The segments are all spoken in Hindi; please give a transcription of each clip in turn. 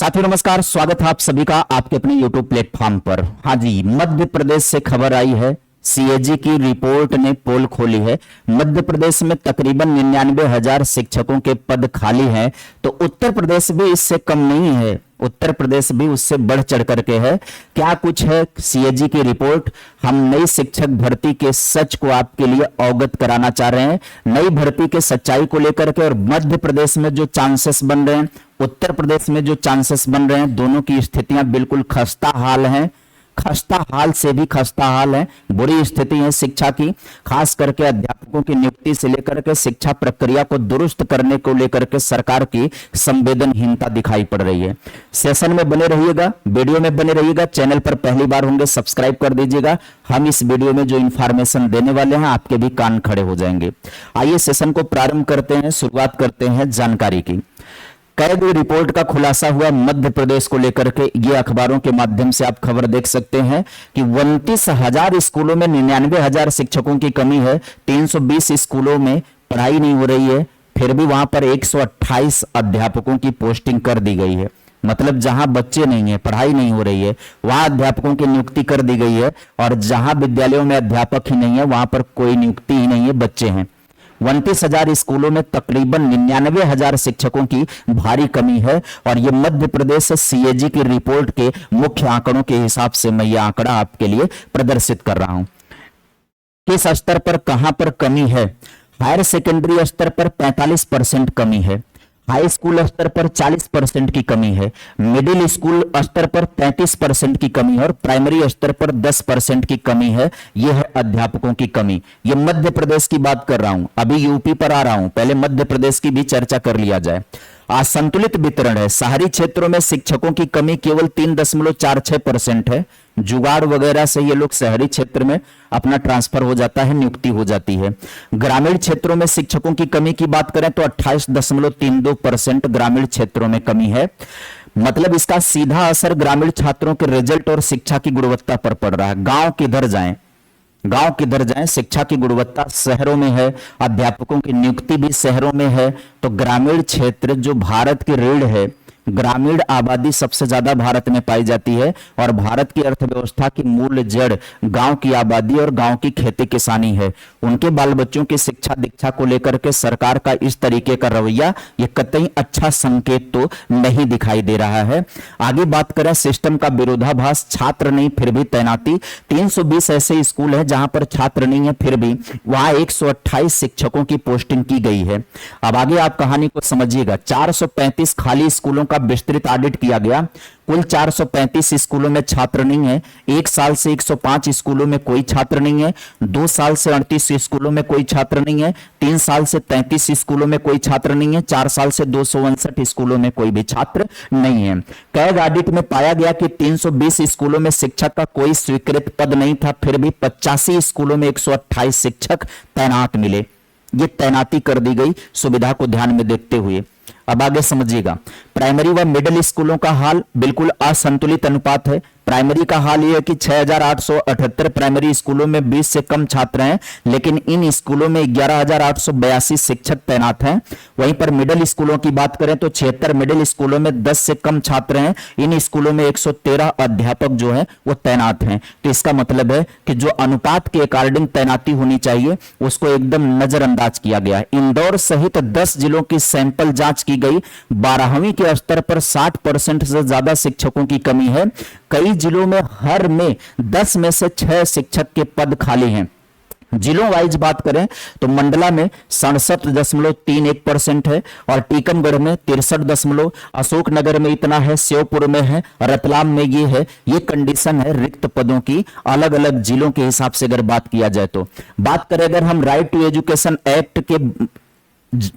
साथियों नमस्कार, स्वागत है आप सभी का आपके अपने YouTube प्लेटफॉर्म पर। हाँ जी, मध्य प्रदेश से खबर आई है। सीएजी की रिपोर्ट ने पोल खोली है। मध्य प्रदेश में तकरीबन 99,000 शिक्षकों के पद खाली हैं, तो उत्तर प्रदेश भी इससे कम नहीं है। उत्तर प्रदेश भी उससे बढ़ चढ़ करके है। क्या कुछ है सीएजी की रिपोर्ट, हम नई शिक्षक भर्ती के सच को आपके लिए अवगत कराना चाह रहे हैं। नई भर्ती के सच्चाई को लेकर के और मध्य प्रदेश में जो चांसेस बन रहे हैं, उत्तर प्रदेश में जो चांसेस बन रहे हैं, दोनों की स्थितियां बिल्कुल खस्ता हाल हैं। खस्ता हाल से भी खस्ता हाल है, बुरी स्थिति है शिक्षा की। खास करके अध्यापकों की नियुक्ति से लेकर के शिक्षा प्रक्रिया को दुरुस्त करने को लेकर के सरकार की संवेदनहीनता दिखाई पड़ रही है। सेशन में बने रहिएगा, वीडियो में बने रहिएगा। चैनल पर पहली बार होंगे सब्सक्राइब कर दीजिएगा। हम इस वीडियो में जो इंफॉर्मेशन देने वाले हैं आपके भी कान खड़े हो जाएंगे। आइए सेशन को प्रारंभ करते हैं, शुरुआत करते हैं जानकारी की। कैग रिपोर्ट का खुलासा हुआ मध्य प्रदेश को लेकर के। ये अखबारों के माध्यम से आप खबर देख सकते हैं कि 29,000 स्कूलों में 99,000 शिक्षकों की कमी है। 320 स्कूलों में पढ़ाई नहीं हो रही है, फिर भी वहां पर 128 अध्यापकों की पोस्टिंग कर दी गई है। मतलब जहां बच्चे नहीं है, पढ़ाई नहीं हो रही है, वहां अध्यापकों की नियुक्ति कर दी गई है, और जहां विद्यालयों में अध्यापक ही नहीं है वहां पर कोई नियुक्ति ही नहीं है, बच्चे हैं। 29,000 स्कूलों में तकरीबन 99,000 शिक्षकों की भारी कमी है। और ये मध्य प्रदेश सीएजी की रिपोर्ट के मुख्य आंकड़ों के हिसाब से मैं ये आंकड़ा आपके लिए प्रदर्शित कर रहा हूं। किस स्तर पर कहां पर कमी है? हायर सेकेंडरी स्तर पर 45% कमी है, हाई स्कूल स्तर पर 40% की कमी है, मिडिल स्कूल स्तर पर 35% की कमी है, और प्राइमरी स्तर पर 10% की कमी है। यह है अध्यापकों की कमी। यह मध्य प्रदेश की बात कर रहा हूं, अभी यूपी पर आ रहा हूं, पहले मध्य प्रदेश की भी चर्चा कर लिया जाए। असंतुलित वितरण है। शहरी क्षेत्रों में शिक्षकों की कमी केवल 3.46% है। जुगाड़ वगैरह से ये लोग शहरी क्षेत्र में अपना ट्रांसफर हो जाता है, नियुक्ति हो जाती है। ग्रामीण क्षेत्रों में शिक्षकों की कमी की बात करें तो 28.32% ग्रामीण क्षेत्रों में कमी है। मतलब इसका सीधा असर ग्रामीण छात्रों के रिजल्ट और शिक्षा की गुणवत्ता पर पड़ रहा है। गांव किधर जाएं, गांव किधर जाएं, शिक्षा की गुणवत्ता शहरों में है, अध्यापकों की नियुक्ति भी शहरों में है। तो ग्रामीण क्षेत्र जो भारत की रीढ़ है, ग्रामीण आबादी सबसे ज्यादा भारत में पाई जाती है, और भारत की अर्थव्यवस्था की मूल जड़ गांव की आबादी और गांव की खेती किसानी है। उनके बाल बच्चों की शिक्षा दीक्षा को लेकर के सरकार का इस तरीके का रवैया ये कतई अच्छा संकेत तो नहीं दिखाई दे रहा है। आगे बात करें सिस्टम का विरोधाभास, छात्र नहीं फिर भी तैनाती। 320 ऐसे स्कूल है जहां पर छात्र नहीं है, फिर भी वहां 128 शिक्षकों की पोस्टिंग की गई है। अब आगे आप कहानी को समझिएगा। 435 खाली स्कूलों का विस्तृत ऑडिट किया गया। कुल 435 स्कूलों में छात्र नहीं है। 1 साल से 105 स्कूलों में कोई छात्र नहीं है। 2 साल से 38 स्कूलों में कोई छात्र नहीं है। 3 साल से 33 स्कूलों में कोई छात्र नहीं है। 4 साल से 259 स्कूलों में कोई भी छात्र नहीं है। कैग ऑडिट में पाया गया कि 320 स्कूलों में शिक्षक का कोई स्वीकृत पद नहीं था, फिर भी 85 स्कूलों में 128 शिक्षक तैनात मिले। ये तैनाती कर दी गई सुविधा को ध्यान में देखते हुए। अब आगे समझिएगा। प्राइमरी व मिडिल स्कूलों का हाल बिल्कुल असंतुलित अनुपात है। प्राइमरी का हाल यह है कि 6,878 प्राइमरी स्कूलों में 20 से कम छात्र हैं, लेकिन इन स्कूलों में 11,882 शिक्षक तैनात हैं। वहीं पर मिडिल स्कूलों की बात करें तो 76 मिडिल स्कूलों में 10 से कम छात्र हैं। इन स्कूलों में 113 अध्यापक जो है वो तैनात हैं। तो इसका मतलब है कि जो अनुपात के अकॉर्डिंग तैनाती होनी चाहिए उसको एकदम नजरअंदाज किया गया। इंदौर सहित 10 जिलों की सैंपल जांच की गई। 12वीं के स्तर पर 60% से ज्यादा शिक्षकों की कमी है। कई जिलों में हर में 10 में से 6 शिक्षक के पद खाली हैं। जिलों वाइज बात करें तो मंडला में 67.31% है, और टीकमगढ़ में 63, अशोकनगर में इतना है, श्योपुर में है, रतलाम में ये है। ये कंडीशन है रिक्त पदों की अलग अलग जिलों के हिसाब से अगर बात किया जाए तो। बात करें अगर हम राइट टू एजुकेशन एक्ट के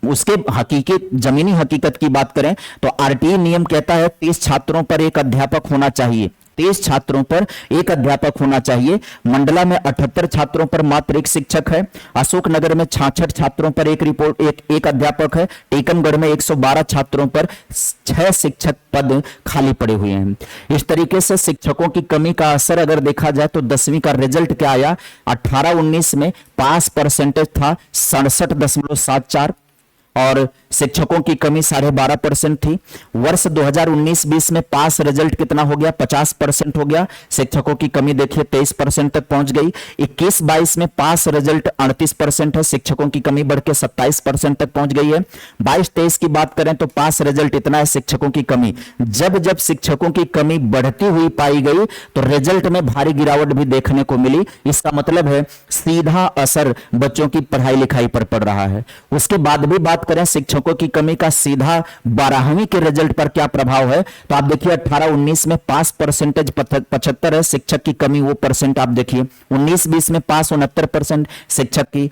उसके हकीकी जमीनी हकीकत की बात करें तो आरटीई नियम कहता है 30 छात्रों पर एक अध्यापक होना चाहिए। 30 छात्रों पर एक अध्यापक होना चाहिए। मंडला में 78 छात्रों पर मात्र एक शिक्षक है। अशोकनगर में 66 छात्रों पर एक अध्यापक है। टीकमगढ़ में 112 छात्रों पर 6 शिक्षक पद खाली पड़े हुए हैं। इस तरीके से शिक्षकों की कमी का असर अगर देखा जाए तो 10वीं का रिजल्ट क्या आया? 18-19 में पास परसेंटेज था 67.74, और शिक्षकों की कमी 12.5% थी। वर्ष 2019-20 में पास रिजल्ट कितना हो गया? 50% हो गया। शिक्षकों की कमी देखिए 23% तक पहुंच गई। 21-22 में पास रिजल्ट 38% है, शिक्षकों की कमी बढ़ के 27% तक पहुंच गई है। 22-23 की बात करें तो पास रिजल्ट इतना है, शिक्षकों की कमी, जब जब शिक्षकों की कमी बढ़ती हुई पाई गई तो रिजल्ट में भारी गिरावट भी देखने को मिली। इसका मतलब है सीधा असर बच्चों की पढ़ाई लिखाई पर पड़ रहा है। उसके बाद भी बात करें शिक्षकों की कमी का सीधा 12वीं के रिजल्ट पर क्या प्रभाव है, तो आप देखिए 18-19 में पास परसेंटेज 75 है, शिक्षक की कमी वो परसेंट आप देखिए। 19-20 में पास 69% शिक्षक की।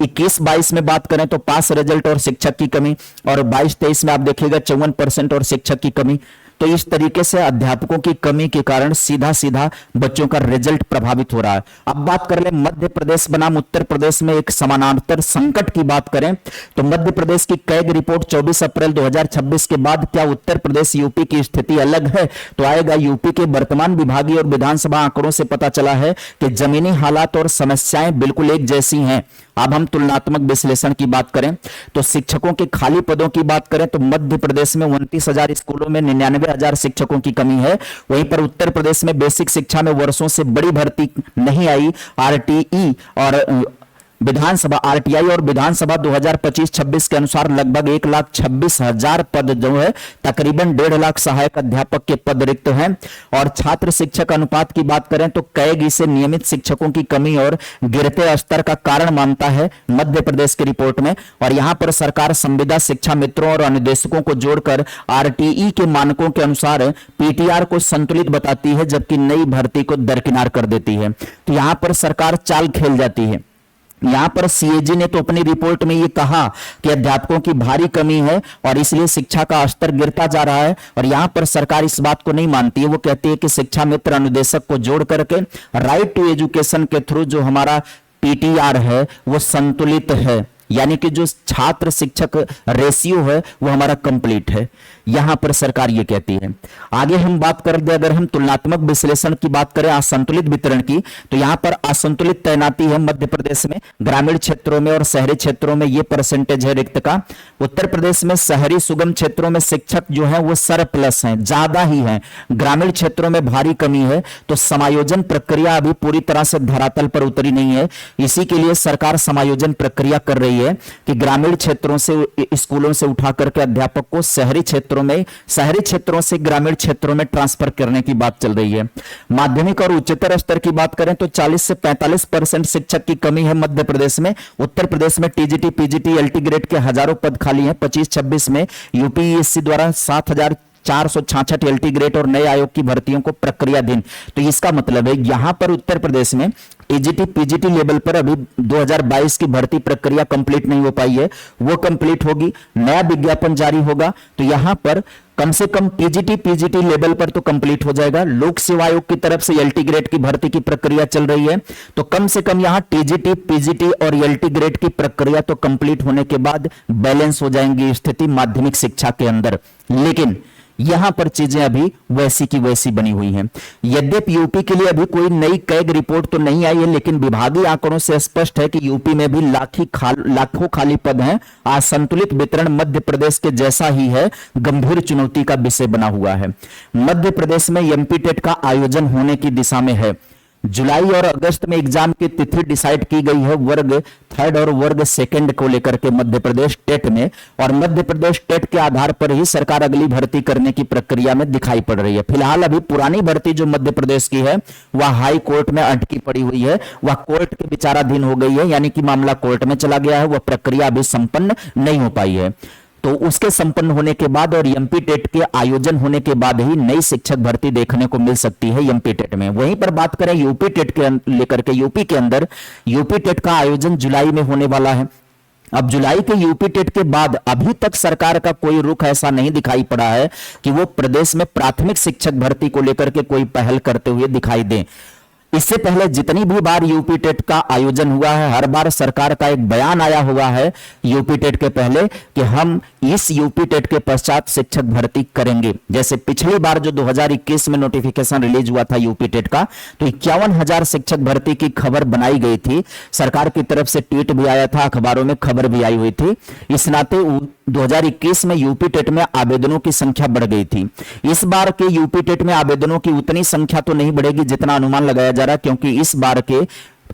21-22 में बात करें तो पास रिजल्ट और शिक्षक की कमी, और 22-23 में आप देखिएगा 54% और शिक्षक की कमी। तो इस तरीके से अध्यापकों की कमी के कारण सीधा सीधा बच्चों का रिजल्ट प्रभावित हो रहा है। अब बात कर ले मध्य प्रदेश बनाम उत्तर प्रदेश में एक समानांतर संकट की बात करें तो मध्य प्रदेश की कैग रिपोर्ट 24 अप्रैल 2026 के बाद क्या उत्तर प्रदेश यूपी की स्थिति अलग है? तो आएगा। यूपी के वर्तमान विभागीय और विधानसभा आंकड़ों से पता चला है कि जमीनी हालात और समस्याएं बिल्कुल एक जैसी हैं। अब हम तुलनात्मक विश्लेषण की बात करें तो शिक्षकों के खाली पदों की बात करें तो मध्य प्रदेश में 29,000 स्कूलों में 99,000 शिक्षकों की कमी है। वहीं पर उत्तर प्रदेश में बेसिक शिक्षा में वर्षों से बड़ी भर्ती नहीं आई। आरटीई और विधानसभा आरटीआई और विधानसभा 2025-26 के अनुसार लगभग 1,26,000 पद जो है, तकरीबन 1.5 लाख सहायक अध्यापक के पद रिक्त हैं। और छात्र शिक्षक अनुपात की बात करें तो कैग इसे नियमित शिक्षकों की कमी और गिरते स्तर का कारण मानता है मध्य प्रदेश की रिपोर्ट में। और यहां पर सरकार संविदा शिक्षा मित्रों और अनुदेशकों को जोड़कर आरटीई के मानकों के अनुसार पीटीआर को संतुलित बताती है, जबकि नई भर्ती को दरकिनार कर देती है। तो यहां पर सरकार चाल खेल जाती है। यहां पर सीएजी ने तो अपनी रिपोर्ट में ये कहा कि अध्यापकों की भारी कमी है और इसलिए शिक्षा का स्तर गिरता जा रहा है, और यहां पर सरकार इस बात को नहीं मानती है। वो कहती है कि शिक्षा मित्र अनुदेशक को जोड़ करके राइट टू एजुकेशन के थ्रू जो हमारा पीटीआर है वो संतुलित है, यानी कि जो छात्र शिक्षक रेशियो है वो हमारा कंप्लीट है, यहां पर सरकार ये कहती है। आगे हम बात करें, अगर हम तुलनात्मक विश्लेषण की बात करें असंतुलित वितरण की, तो यहां पर असंतुलित तैनाती है मध्य प्रदेश में। ग्रामीण क्षेत्रों में और शहरी क्षेत्रों में ये परसेंटेज है रिक्त का। उत्तर प्रदेश में शहरी सुगम क्षेत्रों में शिक्षक जो है वो सरप्लस हैं, ज्यादा ही हैं। ग्रामीण क्षेत्रों में भारी कमी है। तो समायोजन प्रक्रिया अभी पूरी तरह से धरातल पर उतरी नहीं है। इसी के लिए सरकार समायोजन प्रक्रिया कर रही है कि ग्रामीण क्षेत्रों से स्कूलों से उठा करके अध्यापक को शहरी क्षेत्रों से ग्रामीण क्षेत्रों में ट्रांसफर करने की बात चल रही है। माध्यमिक और उच्चतर स्तर की बात करें तो 40 से 45% शिक्षक की कमी है मध्य प्रदेश में। उत्तर प्रदेश में टीजीटी पीजीटी एलटी ग्रेड के हजारों पद खाली हैं। 25-26 में यूपीएससी द्वारा 7,466 एलटी ग्रेड और नए आयोग की भर्तियों को प्रक्रियाधीन। तो इसका मतलब है यहां पर उत्तर प्रदेश में टीजीटी पीजीटी लेवल पर अभी 2022 की भर्ती प्रक्रिया कंप्लीट नहीं हो पाई है, वो कंप्लीट होगी, नया विज्ञापन जारी होगा तो यहां पर कम से कम टीजीटी पीजीटी लेवल पर तो कंप्लीट हो जाएगा। लोक सेवा आयोग की तरफ से एलटी ग्रेड की भर्ती की प्रक्रिया चल रही है, तो कम से कम यहां टीजीटी पीजीटी और एलटी ग्रेड की प्रक्रिया तो कंप्लीट होने के बाद बैलेंस हो जाएंगी स्थिति माध्यमिक शिक्षा के अंदर। लेकिन यहां पर चीजें अभी वैसी की वैसी बनी हुई हैं। यद्यपि यूपी के लिए अभी कोई नई कैग रिपोर्ट तो नहीं आई है, लेकिन विभागीय आंकड़ों से स्पष्ट है कि यूपी में भी लाखों खाली पद हैं। असंतुलित वितरण मध्य प्रदेश के जैसा ही है, गंभीर चुनौती का विषय बना हुआ है। मध्य प्रदेश में एमपी टेट का आयोजन होने की दिशा में है। जुलाई और अगस्त में एग्जाम की तिथि डिसाइड की गई है वर्ग 3 और वर्ग 2 को लेकर के मध्य प्रदेश टेट में, और मध्य प्रदेश टेट के आधार पर ही सरकार अगली भर्ती करने की प्रक्रिया में दिखाई पड़ रही है। फिलहाल अभी पुरानी भर्ती जो मध्य प्रदेश की है वह हाई कोर्ट में अटकी पड़ी हुई है, वह कोर्ट के विचाराधीन हो गई है, यानी कि मामला कोर्ट में चला गया है, वह प्रक्रिया अभी संपन्न नहीं हो पाई है। तो उसके संपन्न होने के बाद और एमपी टेट के आयोजन होने के बाद ही नई शिक्षक भर्ती देखने को मिल सकती है एमपी टेट में। वहीं पर बात करें यूपी टेट के लेकर के, यूपी के अंदर यूपी टेट का आयोजन जुलाई में होने वाला है। अब जुलाई के यूपी टेट के बाद अभी तक सरकार का कोई रुख ऐसा नहीं दिखाई पड़ा है कि वो प्रदेश में प्राथमिक शिक्षक भर्ती को लेकर के कोई पहल करते हुए दिखाई दे। इससे पहले जितनी भी बार यूपी टेट का आयोजन हुआ है, हर बार सरकार का एक बयान आया हुआ है यूपी टेट के पहले कि हम इस यूपी टेट के पश्चात शिक्षक भर्ती करेंगे। जैसे पिछली बार जो 2021 में नोटिफिकेशन रिलीज हुआ था यूपी टेट का, तो 51,000 शिक्षक भर्ती की खबर बनाई गई थी, सरकार की तरफ से ट्वीट भी आया था, अखबारों में खबर भी आई हुई थी। इस नाते 2021 में यूपी टेट में आवेदनों की संख्या बढ़ गई थी। इस बार के यूपी टेट में आवेदनों की उतनी संख्या तो नहीं बढ़ेगी जितना अनुमान लगाया जा रहा है, क्योंकि इस बार के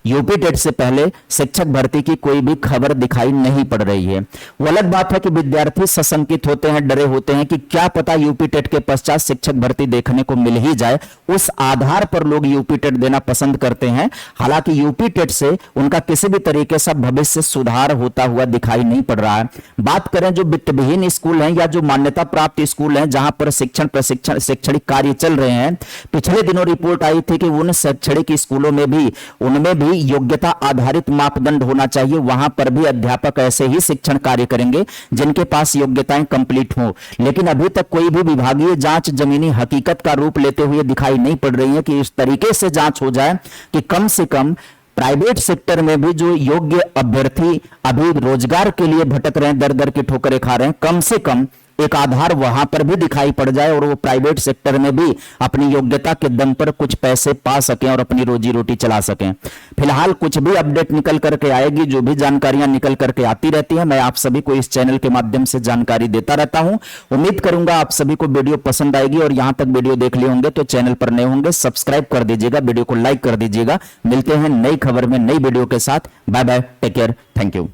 यूपी टेट से पहले शिक्षक भर्ती की कोई भी खबर दिखाई नहीं पड़ रही है। वो अलग बात है कि विद्यार्थी सशंकित होते हैं, डरे होते हैं कि क्या पता यूपी टेट के पश्चात शिक्षक भर्ती देखने को मिल ही जाए, उस आधार पर लोग यूपी टेट देना पसंद करते हैं। हालांकि यूपी टेट से उनका किसी भी तरीके से भविष्य सुधार होता हुआ दिखाई नहीं पड़ रहा है। बात करें जो वित्तविहीन स्कूल हैं या जो मान्यता प्राप्त स्कूल हैं जहां पर प्रशिक्षण शैक्षणिक कार्य चल रहे हैं, पिछले दिनों रिपोर्ट आई थी कि उन शैक्षणिक स्कूलों में भी उनमें भी योग्यता आधारित मापदंड होना चाहिए। वहां पर भी अध्यापक ऐसे ही शिक्षण कार्य करेंगे जिनके पास योग्यताएं कंप्लीट हो। लेकिन अभी तक कोई भी विभागीय जांच जमीनी हकीकत का रूप लेते हुए दिखाई नहीं पड़ रही है कि इस तरीके से जांच हो जाए कि कम से कम प्राइवेट सेक्टर में भी जो योग्य अभ्यर्थी अभी रोजगार के लिए भटक रहे हैं, दर दर की ठोकरें खा रहे हैं, कम से कम एक आधार वहां पर भी दिखाई पड़ जाए और वो प्राइवेट सेक्टर में भी अपनी योग्यता के दम पर कुछ पैसे पा सकें और अपनी रोजी रोटी चला सकें। फिलहाल कुछ भी अपडेट निकल करके आएगी, जो भी जानकारियां निकल करके आती रहती हैं, मैं आप सभी को इस चैनल के माध्यम से जानकारी देता रहता हूं। उम्मीद करूंगा आप सभी को वीडियो पसंद आएगी और यहां तक वीडियो देख लिए होंगे तो चैनल पर नए होंगे सब्सक्राइब कर दीजिएगा, वीडियो को लाइक कर दीजिएगा। मिलते हैं नई खबर में नई वीडियो के साथ। Bye bye, take care, thank you.